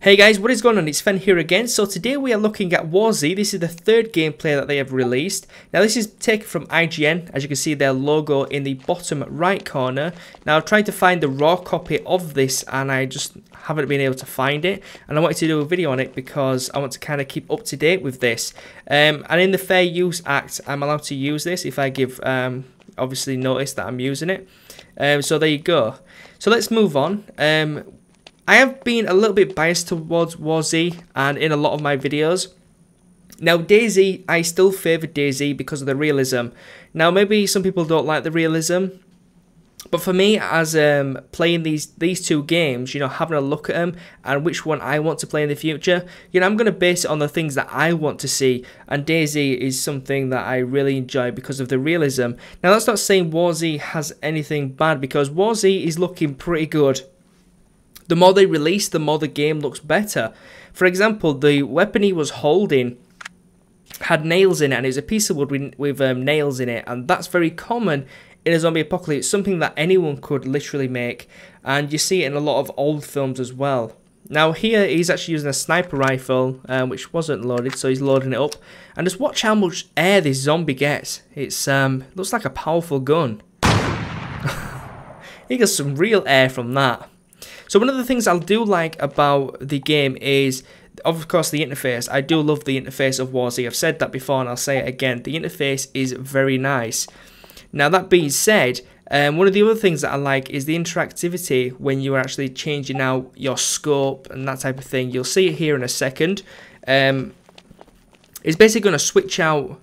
Hey guys, what is going on? It's Fen here again. So today we are looking at WarZ. This is the third gameplay that they have released. Now this is taken from IGN. As you can see, their logo in the bottom right corner. Now I've tried to find the raw copy of this and I just haven't been able to find it. And I wanted to do a video on it because I want to kind of keep up to date with this. And in the Fair Use Act, I'm allowed to use this if I give obviously notice that I'm using it. So there you go. So let's move on. I have been a little bit biased towards WarZ and in a lot of my videos. Now DayZ, I still favour DayZ because of the realism. Now maybe some people don't like the realism, but for me, as playing these two games, you know, having a look at them and which one I want to play in the future, you know, I'm going to base it on the things that I want to see, and DayZ is something that I really enjoy because of the realism. Now that's not saying WarZ has anything bad, because WarZ is looking pretty good. The more they release, the more the game looks better. For example, the weapon he was holding had nails in it, and it was a piece of wood with nails in it, and that's very common in a zombie apocalypse. It's something that anyone could literally make, and you see it in a lot of old films as well. Now here he's actually using a sniper rifle, which wasn't loaded, so he's loading it up, and just watch how much air this zombie gets. It's looks like a powerful gun. He gets some real air from that. So one of the things I do like about the game is, of course, the interface. I do love the interface of WarZ. I've said that before and I'll say it again. The interface is very nice. Now that being said, one of the other things that I like is the interactivity when you are actually changing out your scope and that type of thing. You'll see it here in a second. It's basically going to switch out.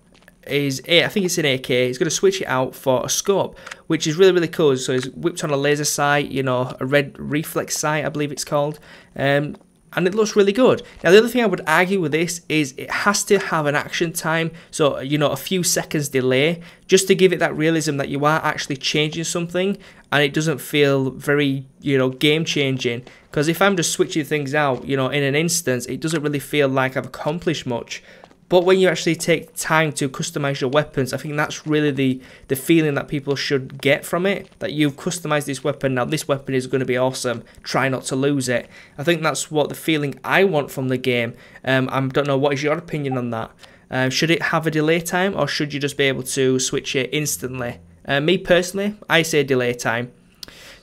I think it's an AK. He's going to switch it out for a scope, which is really, really cool. So he's whipped on a laser sight, you know, a red reflex sight, I believe it's called, and it looks really good. Now the other thing I would argue with this is it has to have an action time, so you know, a few seconds delay, just to give it that realism that you are actually changing something, and it doesn't feel very, you know, game changing. Because if I'm just switching things out, you know, in an instance, it doesn't really feel like I've accomplished much. But when you actually take time to customize your weapons, I think that's really the feeling that people should get from it. That you've customized this weapon, now this weapon is going to be awesome, try not to lose it. I think that's what the feeling I want from the game. I don't know, what is your opinion on that? Should it have a delay time, or should you just be able to switch it instantly? Me personally, I say delay time.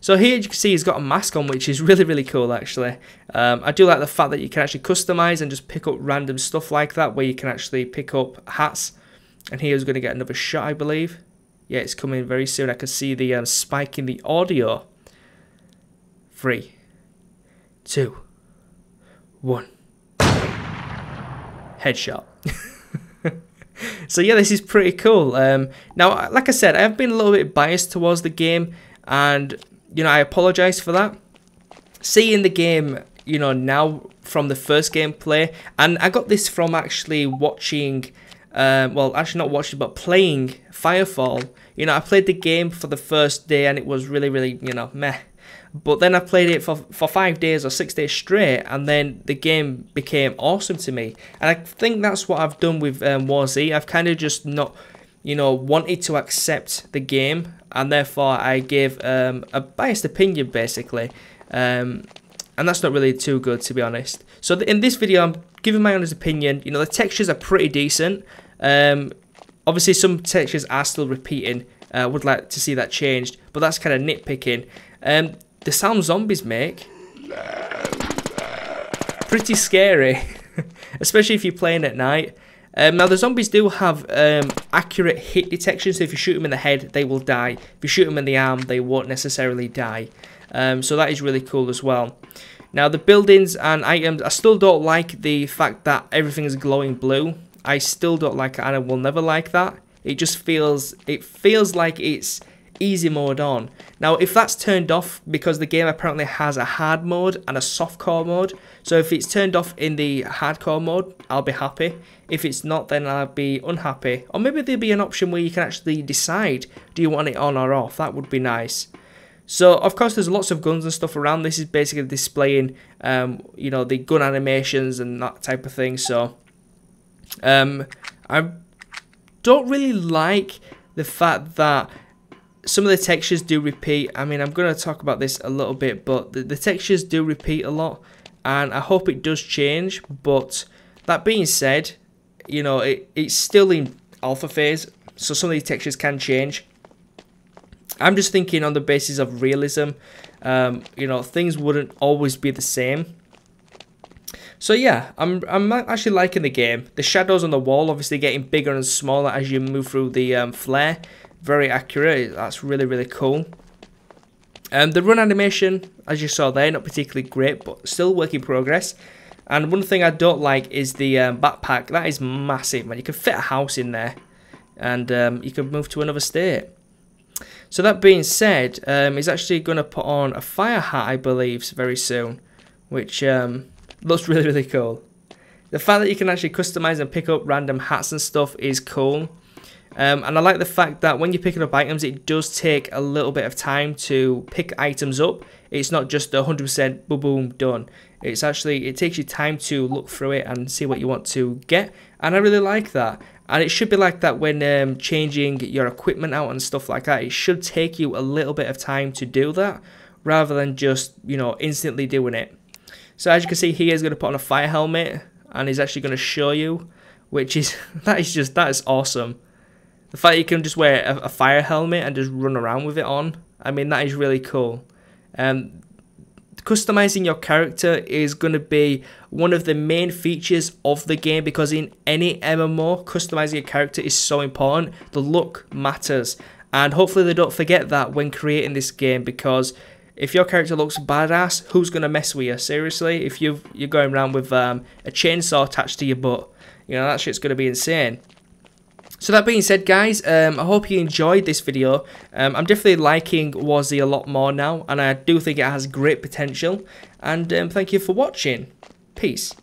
So here you can see he's got a mask on, which is really, really cool actually. I do like the fact that you can actually customize and just pick up random stuff like that, where you can actually pick up hats. And here's going to get another shot, I believe. Yeah, it's coming very soon. I can see the spike in the audio. 3, 2, 1. Headshot. So yeah, this is pretty cool. Now, like I said, I have been a little bit biased towards the game, and you know, I apologize for that. Seeing the game, you know, now from the first gameplay, and I got this from actually watching, well, actually not watching, but playing Firefall. You know, I played the game for the first day and it was really, really, you know, meh. But then I played it for 5 days or 6 days straight, and then the game became awesome to me. And I think that's what I've done with WarZ. I've kind of just not, you know, wanted to accept the game, and therefore I gave a biased opinion basically, and that's not really too good, to be honest. So in this video I'm giving my honest opinion. You know, the textures are pretty decent. Obviously some textures are still repeating. I would like to see that changed, but that's kind of nitpicking. The sound zombies make, pretty scary, especially if you're playing at night. Now the zombies do have accurate hit detection, so if you shoot them in the head, they will die. If you shoot them in the arm, they won't necessarily die. So that is really cool as well. Now the buildings and items, I still don't like the fact that everything is glowing blue. I still don't like it, and I will never like that. It just feels like it's easy mode on. Now if that's turned off, because the game apparently has a hard mode and a softcore mode, so if it's turned off in the hardcore mode, I'll be happy. If it's not, then I'll be unhappy. Or maybe there'll be an option where you can actually decide, do you want it on or off? That would be nice. So of course there's lots of guns and stuff around. This is basically displaying you know, the gun animations and that type of thing. So I don't really like the fact that some of the textures do repeat. I mean, I'm going to talk about this a little bit, but the textures do repeat a lot. and I hope it does change. But that being said, you know, it's still in alpha phase, so some of these textures can change. I'm just thinking on the basis of realism, you know, things wouldn't always be the same. So yeah, I'm actually liking the game. The shadows on the wall obviously getting bigger and smaller as you move through the flare. Very accurate. That's really, really cool. The run animation, as you saw there, not particularly great, but still work in progress. And one thing I don't like is the backpack. That is massive, man. You can fit a house in there, and you can move to another state. So that being said, he's actually going to put on a fire hat, I believe, very soon, which looks really, really cool. The fact that you can actually customize and pick up random hats and stuff is cool. And I like the fact that when you're picking up items, it does take a little bit of time to pick items up. It's not just 100% boom, boom, done. It's actually, it takes you time to look through it and see what you want to get. And I really like that. And it should be like that when changing your equipment out and stuff like that. It should take you a little bit of time to do that, rather than just, you know, instantly doing it. So as you can see, he is going to put on a fire helmet, and he's actually going to show you, which is, that is awesome. The fact that you can just wear a fire helmet and just run around with it on, I mean, that is really cool. Customizing your character is going to be one of the main features of the game, because in any MMO, customizing your character is so important. The look matters, and hopefully they don't forget that when creating this game, because if your character looks badass, who's going to mess with you? Seriously, if you're going around with a chainsaw attached to your butt, you know, that shit's going to be insane. So that being said, guys, I hope you enjoyed this video. I'm definitely liking WarZ a lot more now, and I do think it has great potential. And thank you for watching. Peace.